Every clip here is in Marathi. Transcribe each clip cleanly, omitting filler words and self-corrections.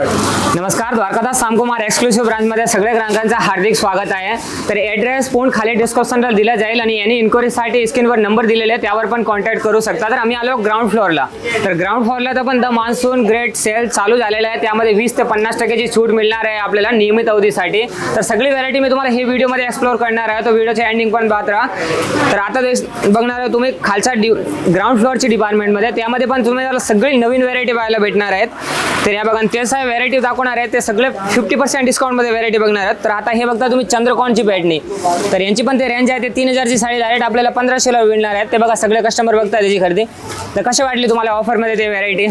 नमस्कार, द्वारकादास सामकुमार एक्सक्लुसिव्ह ब्रांचमध्ये सगळ्या ग्राहकांचं हार्दिक स्वागत आहे. तर ॲड्रेस पूर्ण खाली डिस्क्रिप्शनला दिला जाईल आणि एनी इन्क्वायरीसाठी स्क्रीनवर नंबर दिलेले आहे, त्यावर पण कॉन्टॅक्ट करू शकता. तर आम्ही आलो ग्राउंड फ्लोअरला. तर ग्राउंड फ्लोअरला तर पण द मान्सून ग्रेट सेल चालू झालेला आहे. त्यामध्ये 20 ते 50% सूट मिळणार आहे आपल्याला नियमित अवधीसाठी. तर सगळी व्हरायटी मी तुम्हाला हे व्हिडिओमध्ये एक्सप्लोर करणार आहे, तो व्हिडिओच्या एंडिंग पण पाहत राहा. तर आता बघणार आहे तुम्ही खालच्या ग्राउंड फ्लोअरची डिपार्टमेंटमध्ये, त्यामध्ये पण तुम्हाला सगळी नवीन व्हरायटी पाहायला भेटणार आहेत. तर या बघा तेच आहे व्हरायटी दाखवणार आहे, ते सगळे 50% डिस्काउंटमध्ये व्हरायटी बघणार आहेत. तर आता हे बघता तुम्ही चंद्रकोनची पॅटर्नी. तर यांची पण ते रेंज आहे, ते 3000ची साडी डायरेक्ट आपल्याला 1500ला मिळणार आहेत. ते बघा सगळे कस्टमर बघतात त्याची खरेदी. तर कशी वाटली तुम्हाला ऑफरमध्ये ते व्हरायटी?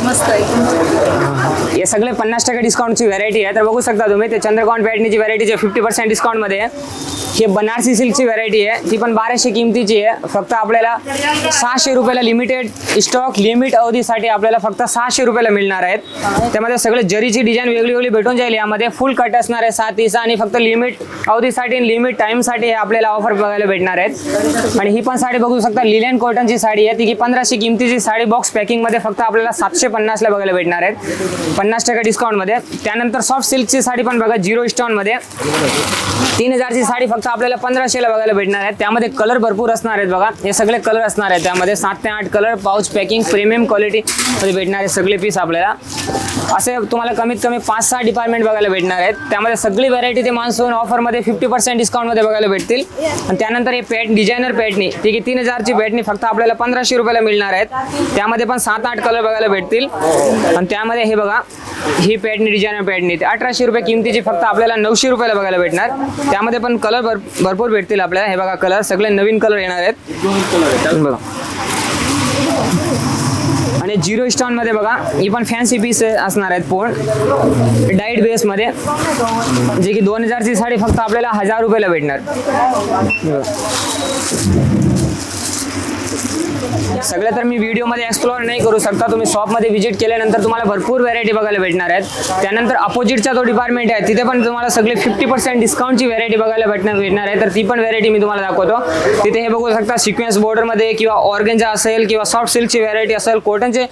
मस्त आहे. हे सगळे 50% डिस्काउंटची व्हरायटी आहे. तर बघू शकता तुम्ही ते चंद्रकोन पॅटर्नीची व्हरायटीची 50% डिस्काउंटमध्ये आहे. हे बनारसी सिल्कची व्हरायटी आहे, ती पण 1200 किमतीची आहे. फक्त आपल्याला 600 रुपयाला लिमिटेड स्टॉक लिमिट अवधीसाठी आपल्याला फक्त 600 रुपयाला मिळणार आहेत. त्यामध्ये सगळे जरीची डिझाईन वेगळी वेगळी भेटून जाईल. यामध्ये फुल कट असणार आहे 7 इंच आणि फक्त लिमिट अवधीसाठी लिमिट टाईमसाठी आपल्याला ऑफर बघायला भेटणार आहेत. आणि ही पण साडी बघू शकता, लिलेन कॉटनची साडी आहे, ती की 1500 किमतीची साडी बॉक्स पॅकिंगमध्ये फक्त आपल्याला 750ला बघायला भेटणार आहेत 50% डिस्काउंटमध्ये. त्यानंतर सॉफ्ट सिल्कची साडी पण बघा, 0 स्टोनमध्ये 3000ची साडी फक्त आपल्याला 1500ला बघायला भेटणार आहे. त्यामध्ये कलर भरपूर असणार आहेत बघा, हे सगळे कलर असणार आहेत. त्यामध्ये 7 ते 8 कलर पाऊच पॅकिंग प्रीमियम क्वालिटीमध्ये भेटणार आहे सगळे पीस आपल्याला. असे तुम्हाला कमीत कमी 5-6 डिपार्टमेंट बघायला भेटणार आहेत. त्यामध्ये सगळी व्हरायटी ते मान्सून ऑफरमध्ये 50% डिस्काउंटमध्ये बघायला भेटतील. आणि त्यानंतर हे डिझायनर पॅटर्नी, ती की 3000ची पॅटर्नी फक्त आपल्याला 1500 रुपयाला मिळणार आहेत. त्यामध्ये पण 7-8 कलर बघायला भेटतील. आणि त्यामध्ये हे बघा, ही पॅटर्नी डिझायनर पॅटर्नी ते 1800 रुपये किमतीची फक्त आपल्याला 900 रुपयाला बघायला भेटणार. त्यामध्ये पण कलर भरपूर भेटतील आपल्याला. हे बघा कलर सगळे नवीन कलर येणार आहेत बघा. आणि 0 स्टोनमध्ये बघा, ही पण फॅन्सी पीस असणार आहेत पूर्ण डाईट बेसमध्ये, जे की 2000ची साडी फक्त आपल्याला 1000 रुपयाला भेटणार. सगळं तर मी व्हिडिओमध्ये एक्सप्लोर नाही करू शकता. तुम्ही शॉपमध्ये व्हिजिट केल्यानंतर तुम्हाला भरपूर व्हरायटी बघायला भेटणार आहेत. त्यानंतर अपोजिटचा जो डिपार्टमेंट आहे, तिथे पण तुम्हाला सगळे 50% डिस्काउंटची व्हरायटी बघायला भेटणार आहे. तर ती पण व्हरायटी मी तुम्हाला दाखवतो. तिथे हे बघू शकता, सिक्वेन्स बॉर्डरमध्ये किंवा ऑर्गेन्झा असेल किंवा सॉफ्ट सिल्कची व्हरायटी असेल, कॉटनचे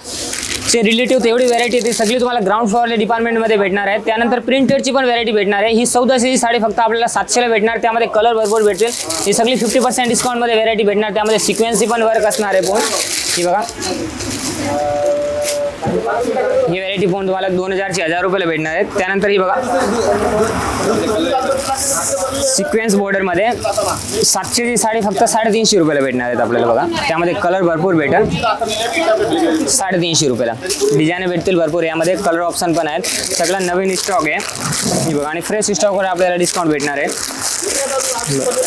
रिलेटिव्ह तेवढी व्हरायटी ती सगळी तुम्हाला ग्राउंड फ्लोअरच्या डिपार्टमेंटमध्ये भेटणार आहे. त्यानंतर प्रिंटेडची पण व्हरायटी भेटणार आहे. ही 1400ची साडी फक्त आपल्याला 700ला भेटणार. त्यामध्ये कलर भरपूर भेटतील. ही सगळी 50% डिस्काउंटमध्ये व्हरायटी भेटणार. त्यामध्ये सिक्वेन्सची पण वर्क असणार आहे पण ही बघा, ही व्हरायटी पण तुम्हाला 2000ची 1000 रुपयाला भेटणार आहेत. त्यानंतर ही बघा, सिक्वेन्स बॉर्डरमध्ये 700ची साडी फक्त 350 रुपयाला भेटणार आहेत आपल्याला बघा. त्यामध्ये कलर भरपूर भेटेल 350 रुपयाला. डिझाईन भेटतील भरपूर. यामध्ये कलर ऑप्शन पण आहेत. सगळा नवीन स्टॉक आहे ही बघा. आणि फ्रेश स्टॉकवर आपल्याला डिस्काउंट भेटणार आहे.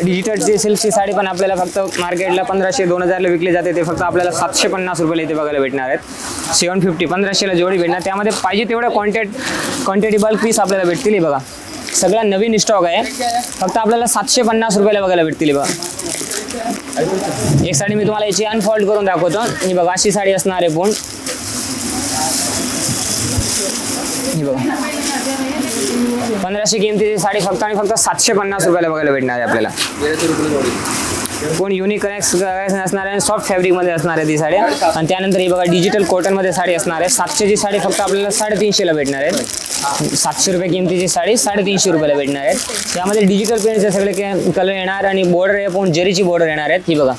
डिजिटलची सिल्कची साडी पण आपल्याला फक्त मार्केटला 1500-2000ला विकली जाते, ते फक्त आपल्याला 750 रुपयाला इथे बघायला भेटणार आहेत. 750 1500ला जोडी भेटणार. त्यामध्ये पाहिजे तेवढ्या क्वांटिटी बल्क पीस आपल्याला भेटतील. हे बघा सगळा नवीन स्टॉक आहे, फक्त आपल्याला 750 रुपयाला बघायला भेटतील. बघा एक साडी मी तुम्हाला याची अनफोल्ड करून दाखवतो. ही बघा अशी साडी असणार आहे पण ही बघा 1500 किमतीची साडी फक्त आणि फक्त 750 रुपयाला बघायला भेटणार आहे आपल्याला. कोण युनिक कनेक्ट असणार आहे, सॉफ्ट फॅब्रिकमध्ये असणार आहे ती साडी. आणि त्यानंतर ही बघा डिजिटल कॉटनमध्ये साडी असणार आहे. 700ची साडी फक्त आपल्याला 350ला भेटणार आहे. 700 रुपये किमतीची साडी 350 रुपयाला भेटणार आहे. त्यामध्ये डिजिटल पेंटचे सगळे कलर येणार आणि बॉर्डर आहे पण जरीची बॉर्डर येणार आहेत. ही बघा,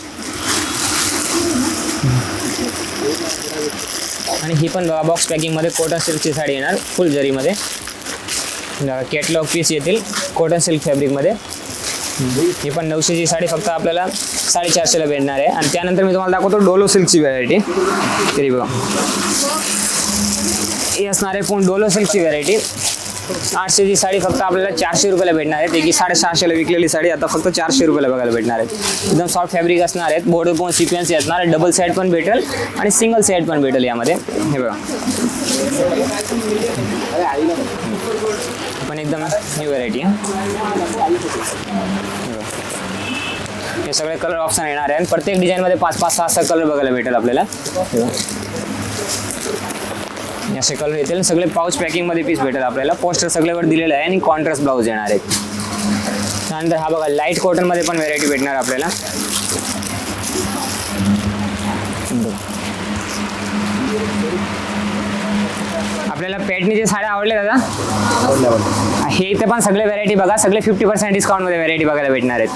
आणि ही पण बघा बॉक्स पॅकिंगमध्ये कॉटन सिल्कची साडी येणार फुल जरीमध्ये. कॅटलॉग पीस येतील कॉटन सिल्क फॅब्रिकमध्ये. ही पण 900ची साडी फक्त आपल्याला 450ला भेटणार आहे. आणि त्यानंतर मी तुम्हाला दाखवतो डोलो सिल्कची व्हरायटी. तरी बघा ही असणार आहे पण डोलो सिल्कची व्हरायटी. 800ची साडी फक्त आपल्याला 400 रुपयाला भेटणार आहे. ते की 650ला विकलेली साडी आता फक्त 400 रुपयाला बघायला भेटणार आहेत. एकदम सॉफ्ट फॅब्रिक असणार आहेत. बॉर्डर पण सिक्वेन्स असणार आहे. डबल साईड पण भेटेल आणि सिंगल साईड पण भेटेल यामध्ये. हे बघा पण एकदम न्यू व्हरायटी आहे. हे सगळे कलर ऑप्शन येणार आहे. प्रत्येक डिझाईनमध्ये 5-5, 6-6 कलर बघायला भेटेल आपल्याला. असे कलर येतील. सगळे पाऊच पॅकिंगमध्ये पीस भेटेल आपल्याला. पोस्टर सगळ्यावर दिलेलं आहे आणि कॉन्ट्रास्ट ब्लाऊज येणार आहेत. त्यानंतर हा बघा लाईट कॉटनमध्ये पण व्हरायटी भेटणार आपल्याला. आपल्याला पॅटनीचे साड्या आवडले दादा? हे इथे पण सगळे व्हरायटी बघा, सगळे 50% डिस्काउंटमध्ये व्हरायटी बघायला भेटणार आहेत.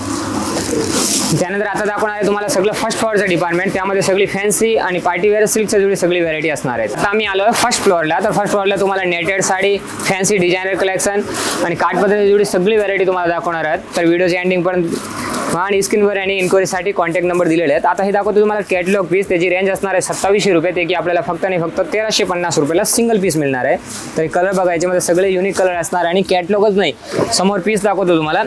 त्यानंतर आता दाखवणार आहे तुम्हाला सगळं फर्स्ट फ्लोअरचं डिपार्टमेंट. त्यामध्ये सगळी फॅन्सी आणि पार्टीवेअर सिल्कच्या जुडी सगळी व्हरायटी असणार आहेत. आता आम्ही आलो फर्स्ट फ्लोअरला. तर फर्स्ट फ्लोअरला तुम्हाला नेटेड साडी, फॅन्सी डिझायनर कलेक्शन आणि काठपदराची जुडी सगळी व्हरायटी तुम्हाला दाखवणार आहेत. तर व्हिडिओच्या एंडिंग पण आणि स्क्रीनवर आणि इन्क्वायरीसाठी कॉन्टॅक्ट नंबर दिलेले आहेत. आता हे दाखवतो तुम्हाला कॅटलॉग पीस. त्याची रेंज असणार आहे 2700 रुपये. ते की आपल्याला फक्त आणि फक्त 1350 रुपयाला सिंगल पीस मिळणार आहे. तर कलर बघा, याच्यामध्ये सगळे युनिक कलर असणार आणि कॅटलॉगच नाही, समोर पीस दाखवतो तुम्हाला.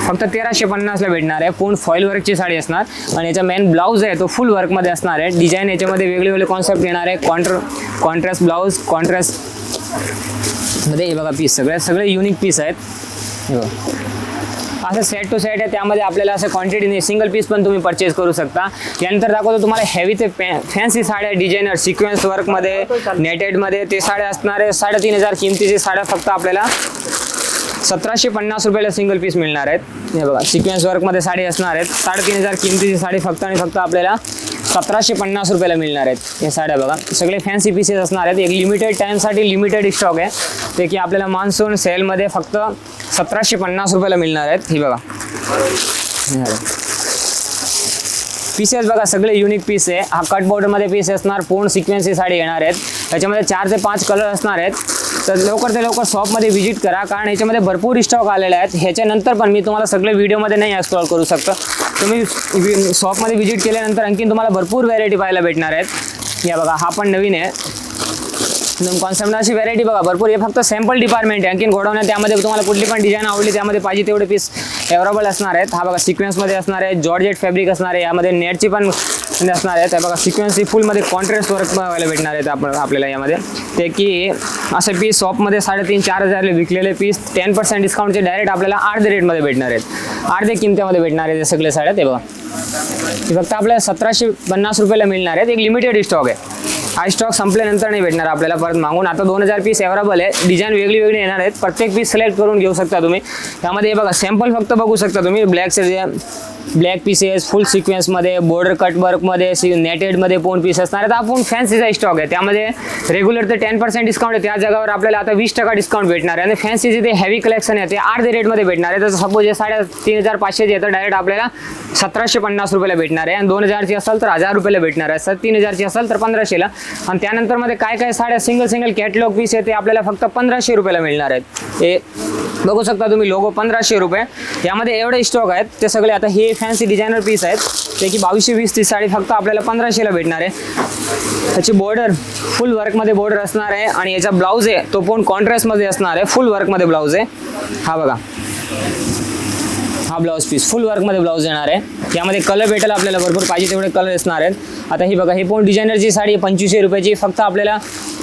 फक्त 1350ला भेटणार आहे. पूर्ण फॉईल वर्कची साडी असणार आणि याचा मेन ब्लाऊज आहे तो फुल वर्कमध्ये असणार आहे. डिझाईन याच्यामध्ये वेगळे वेगळे कॉन्सेप्ट येणार आहे. कॉन्ट्रास्ट ब्लाऊज, कॉन्ट्रास्ट मध्ये हे बघा पीस सगळे युनिक पीस आहेत. हे बघा असं सेट टू सेट आहे. त्यामध्ये आपल्याला असं क्वांटिटी नाही, सिंगल पीस पण तुम्ही परचेस करू शकता. यानंतर दाखवतो तुम्हाला हेवी ते फॅन्सी साड्या, डिझायनर सिक्वेन्स वर्कमध्ये, नेटेडमध्ये ते साड्या असणार आहे. 3500 किमतीची साड्या फक्त आपल्याला 1750 रुपयाला सिंगल पीस मिळणार आहेत. हे बघा सिक्वेन्स वर्कमध्ये साडी असणार आहेत. 3500 किमतीची साडी फक्त आणि फक्त आपल्याला 1750 रुपयाला मिळणार आहेत. हे साड्या बघा सगळे फॅन्सी पीसेस असणार आहेत. एक लिमिटेड टाईमसाठी लिमिटेड स्टॉक आहे. ते की आपल्याला मान्सून सेलमध्ये फक्त 1750 रुपयाला मिळणार आहेत. ही बघा पीसेस बघा सगळे युनिक पीस आहे. हा कट बॉर्डरमध्ये पीस असणार. पूर्ण सिक्वेन्सची साडी येणार आहेत. याच्यामध्ये 4 ते 5 कलर असणार आहेत. तर लवकर ते लवकर शॉपमध्ये व्हिजिट करा, कारण याच्यामध्ये भरपूर स्टॉक आलेले आहेत. ह्याच्यानंतर पण मी तुम्हाला सगळे व्हिडिओमध्ये नाही एक्सप्लोर करू शकतो. तुम्ही शॉपमध्ये व्हिजिट केल्यानंतर आणखीन तुम्हाला भरपूर व्हरायटी पाहायला भेटणार आहेत. या बघा हा पण नवीन आहे एकदम कॉन्सेप्ट. अशी व्हरायटी बघा भरपूर. हे फक्त सॅम्पल डिपार्टमेंट आहे. आणखीन गोडाऊन आहे. त्यामध्ये तुम्हाला कुठली पण डिझाईन आवडली त्यामध्ये पाहिजे तेवढे पीस अवेलेबल असणार आहेत. हा बघा सिक्वेन्समध्ये असणार आहे. जॉर्जेट फॅब्रिक असणार आहे. यामध्ये नेटची पण असणार आहे. त्या बघा सिक्वेन्स फुलमध्ये कॉन्ट्रास्ट वर्क बघायला भेटणार आहेत आपल्याला यामध्ये. ते की असे पीस शॉपमध्ये 3500-4000 विकलेले पीस 10% डिस्काउंटचे डायरेक्ट आपल्याला अर्ध्या रेटमध्ये भेटणार आहेत. अर्ध्या किमतीमध्ये भेटणार आहेत सगळे साड्या. ते बघा हे फक्त आपल्याला 1750 रुपयाला मिळणार आहेत. एक लिमिटेड स्टॉक आहे. हा स्टॉक संपल्यानंतर नाही भेटणार आपल्याला परत मागून. आता 2000 पीस अवेलेबल आहे. डिझाईन वेगळी वेगळी येणार आहेत. प्रत्येक पीस सिलेक्ट करून घेऊ शकता तुम्ही. त्यामध्ये हे बघा सॅम्पल फक्त बघू शकता तुम्ही. ब्लॅक पीसेस फुल सिक्वेन्समध्ये, बॉर्डर कट वर्कमध्ये, नेटेडमध्ये पूर्ण पीस असणार आहेत. हा पूर्ण फॅन्सीचा स्टॉक आहे. त्यामध्ये रेग्युलर तर 10% डिस्काउंट आहे. त्या जागावर आपल्याला आता 20% डिस्काउंट भेटणार आहे. आणि फॅन्सीचे ते हेवी कलेक्शन आहे ते अर्धे रेटमध्ये भेटणार आहे. तर सपोज हे 3500 येतं डायरेक्ट आपल्याला 1750 रुपयाला भेटणार आहे. आणि 2000ची असेल तर 1000 रुपयाला भेटणार आहे. 3000ची असेल तर 1500ला. आणि त्यानंतर मध्ये काय साड्या सिंगल कॅटलॉग पीस आहे ते आपल्याला फक्त 1500 रुपयाला मिळणार आहेत. हे बघू शकता तुम्ही लोगो 1500 रुपये. यामध्ये एवढे स्टॉक आहेत ते सगळे. आता हे फॅन्सी डिझायनर पीस आहेत ते की 2220 साडी फक्त आपल्याला 1500ला भेटणार आहे. त्याची बॉर्डर फुल वर्कमध्ये बॉर्डर असणार आहे. आणि याचा ब्लाऊज आहे तो पण कॉन्ट्रास्टमध्ये असणार आहे. फुल वर्कमध्ये ब्लाऊज आहे. हा बघा हा ब्लाऊज पीस फुल वर्कमध्ये ब्लाऊज येणार आहे. यामध्ये कलर भेटेल आपल्याला भरपूर पाहिजे तेवढे कलर असणार आहेत. आता ही बघा हे पण डिझायनरची साडी 2500 रुपयाची फक्त आपल्याला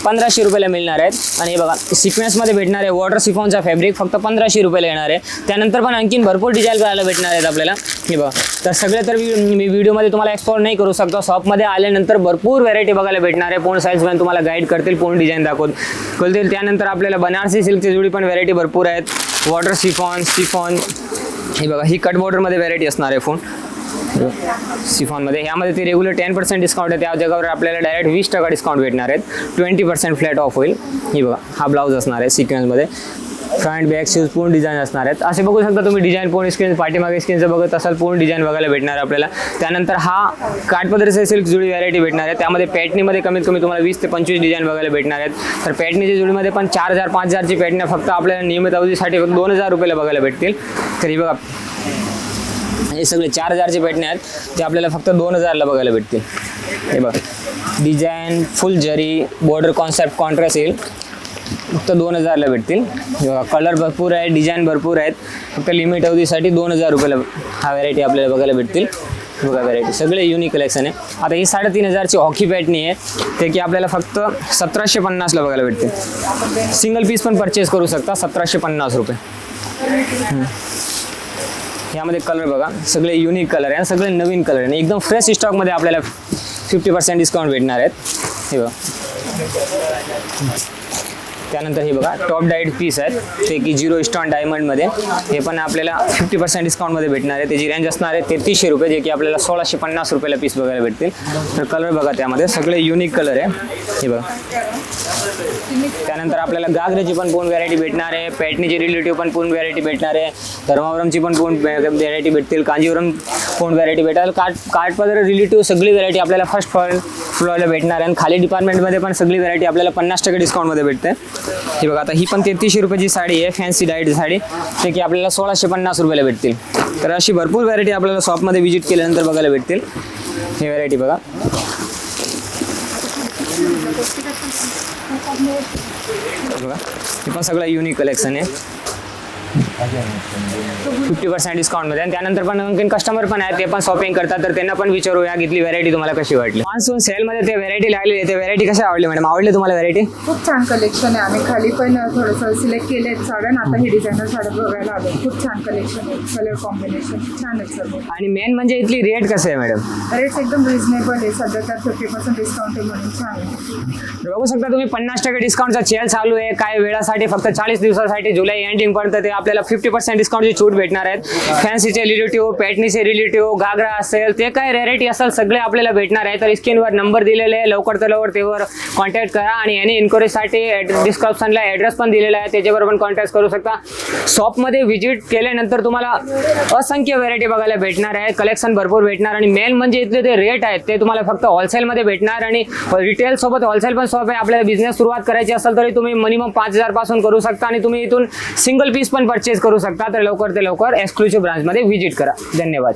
1500 रुपयाला मिळणार आहेत. आणि हे बघा सिक्वेन्समध्ये भेटणार आहे. वॉटर सिफॉनचा फॅब्रिक फक्त 1500 रुपयाला येणार आहे. त्यानंतर पण आणखीन भरपूर डिझाईन करायला भेटणार आहेत आपल्याला. हे बघा तर सगळे तर मी व्हिडिओमध्ये तुम्हाला एक्सप्लोर नाही करू शकतो. शॉपमध्ये आल्यानंतर भरपूर व्हरायटी बघायला भेटणार आहे. पूर्ण साईजमध्ये तुम्हाला गाईड करतील, पूर्ण डिझाईन दाखवतील. त्यानंतर आपल्याला बनारसी सिल्कची जुडी पण व्हरायटी भरपूर आहेत. वॉटर सिफॉन हे बघा ही कट बॉर्डरमध्ये व्हरायटी असणार आहे. फोन सिफॉनमध्ये ह्यामध्ये ते रेग्युलर 10% डिस्काउंट आहे. त्या जागावर आपल्याला डायरेक्ट 20% डिस्काउंट भेटणार आहेत. 20% फ्लॅट ऑफ होईल. ही बघा हा ब्लाऊज असणार आहे सिक्वेन्समध्ये. फ्रंट बॅक शूज पूर्ण डिझाईन असणार आहेत. असे बघू शकता तुम्ही डिझाईन पूर्ण स्क्रीन पाठीमागे स्क्रीनचं बघत असाल पूर्ण डिझाईन बघायला भेटणार आपल्याला. त्यानंतर हा काठपदराची सिल्क जुडी व्हरायटी भेटणार आहे. त्यामध्ये पॅटनीमध्ये कमीत कमी तुम्हाला 20 ते 25 डिझाईन बघायला भेटणार आहेत. तर पॅटनीच्या जुडीमध्ये पण 4000-5000ची पॅटनी फक्त आपल्याला नियमित अवधीसाठी 2000 रुपयाला बघायला भेटतील. तर ही बघा हे सगळे 4000चे पॅटर्न आहेत ते आपल्याला फक्त 2000ला बघायला भेटतील. हे बघा डिझाईन फुल जरी बॉर्डर कॉन्सेप्ट कॉन्ट्रास्ट येईल फक्त 2000ला भेटतील. बघा कलर भरपूर आहे, डिझाईन भरपूर आहेत. फक्त लिमिट अवधीसाठी 2000 रुपयाला हा व्हरायटी आपल्याला बघायला भेटतील. बघा व्हरायटी सगळे युनिक कलेक्शन आहे. आता ही 3500ची हॉकी पॅटर्नी आहे ते की आपल्याला फक्त 1750ला बघायला भेटते. सिंगल पीस पण परचेस करू शकता 1750 रुपये. यामध्ये कलर बघा सगळे युनिक कलर आहे. सगळे नवीन कलर आहे. एकदम फ्रेश स्टॉकमध्ये आपल्याला 50% डिस्काउंट भेटणार आहेत. हे बघा त्यानंतर हे बघा टॉप डाईट पीस आहेत ते की 0 स्टोन डायमंडमध्ये. हे पण आपल्याला 50% डिस्काउंटमध्ये भेटणार आहे. त्याची रेंज असणार आहे 3300 रुपये जे की आपल्याला 1650 रुपयाला पीस बघायला भेटतील. तर कलर बघा त्यामध्ये सगळे युनिक कलर आहे. हे बघा त्यानंतर आपल्याला गागऱ्याची पण पूर्ण व्हरायटी भेटणार आहे, पैठणीची रिलेटिव्ह पण पूर्ण व्हरायटी भेटणार आहे, धर्मावरमची पण पूर्ण व्हरायटी भेटतील, कांजीवरम पूर्ण व्हरायटी भेटेल, काठपदर रिलेटिव्ह सगळी व्हरायटी आपल्याला फर्स्ट फ्लोअरला भेटणार आहे. आणि खाली डिपार्टमेंटमध्ये पण सगळी व्हरायटी आपल्याला 50% डिस्काउंटमध्ये भेटते. ही बघा, आता ही पण 3300 रुपयाची साडी आहे, फॅन्सी डाईट साडी, ते की आपल्याला 1650 रुपयाला भेटतील. तर अशी भरपूर व्हरायटी आपल्याला शॉपमध्ये व्हिजिट केल्यानंतर बघायला भेटतील. ही व्हरायटी बघा, बघा हे पण सगळं युनिक कलेक्शन आहे, 50% डिस्काउंटमध्ये. आणि त्यानंतर पण आणखी कस्टमर पण आहेत, ते पण शॉपिंग करतात, तर त्यांना पण विचारूया इथली व्हरायटी तुम्हाला कशी वाटली. मान्सून सेलमध्ये ते व्हरायटी लागलेली आहे, ते व्हरायटी कशी आवडली मॅडम? आवडली तुम्हाला व्हरायटी? खूप छान कलेक्शन आहे. आम्ही खाली पण थोडंसं सिलेक्ट केले आहेत साड्या. आता हे डिझायनर साड्या बघायला आलो. खूप छान कलेक्शन आहे, कलर कॉम्बिनेशन छान आहे सर्व. आणि मेन म्हणजे इथली रेट कसं आहे मॅडम? रेट्स एकदम रिझनेबल आहे. सध्या तर 50% डिस्काउंट आहे म्हणून छान आहे. बघू शकता तुम्ही 50% डिस्काउंटचा सेल चालू आहे काही वेळासाठी, फक्त 40 दिवसासाठी, जुलै एंडिंग पर्यंत ते आपल्याला 50% डिस्काउंटची छूट भेटणार आहेत. फॅन्सीचे रिलेटिव्ह, पैठणीचे रिलेटिव्ह, घागरा असेल, ते काय रेरेटी असेल सगळे आपल्याला भेटणार आहे. तर स्क्रीनवर नंबर दिलेले आहे, लवकर तर लवकर त्यावर कॉन्टॅक्ट करा. आणि याने इन्क्वायरीसाठी डिस्क्रिप्शनला ॲड्रेस पण दिलेला आहे, त्याच्यावर पण कॉन्टॅक्ट करू शकता. शॉपमध्ये व्हिजिट केल्यानंतर तुम्हाला असंख्य व्हरायटी बघायला भेटणार आहे, कलेक्शन भरपूर भेटणार. आणि मेन म्हणजे इथले ते रेट आहेत ते तुम्हाला फक्त होलसेलमध्ये भेटणार. आणि रिटेल सोबत होलसेल पण शॉप आहे. आपल्याला बिझनेस सुरुवात करायची असेल तरी तुम्ही मिनिमम 5000 पासून करू शकता, आणि तुम्ही इथून सिंगल पीस पण परचेज करू शकता. तर लवकर ते लवकर एक्सक्लुसिव्ह ब्रांचमध्ये व्हिजिट करा. धन्यवाद.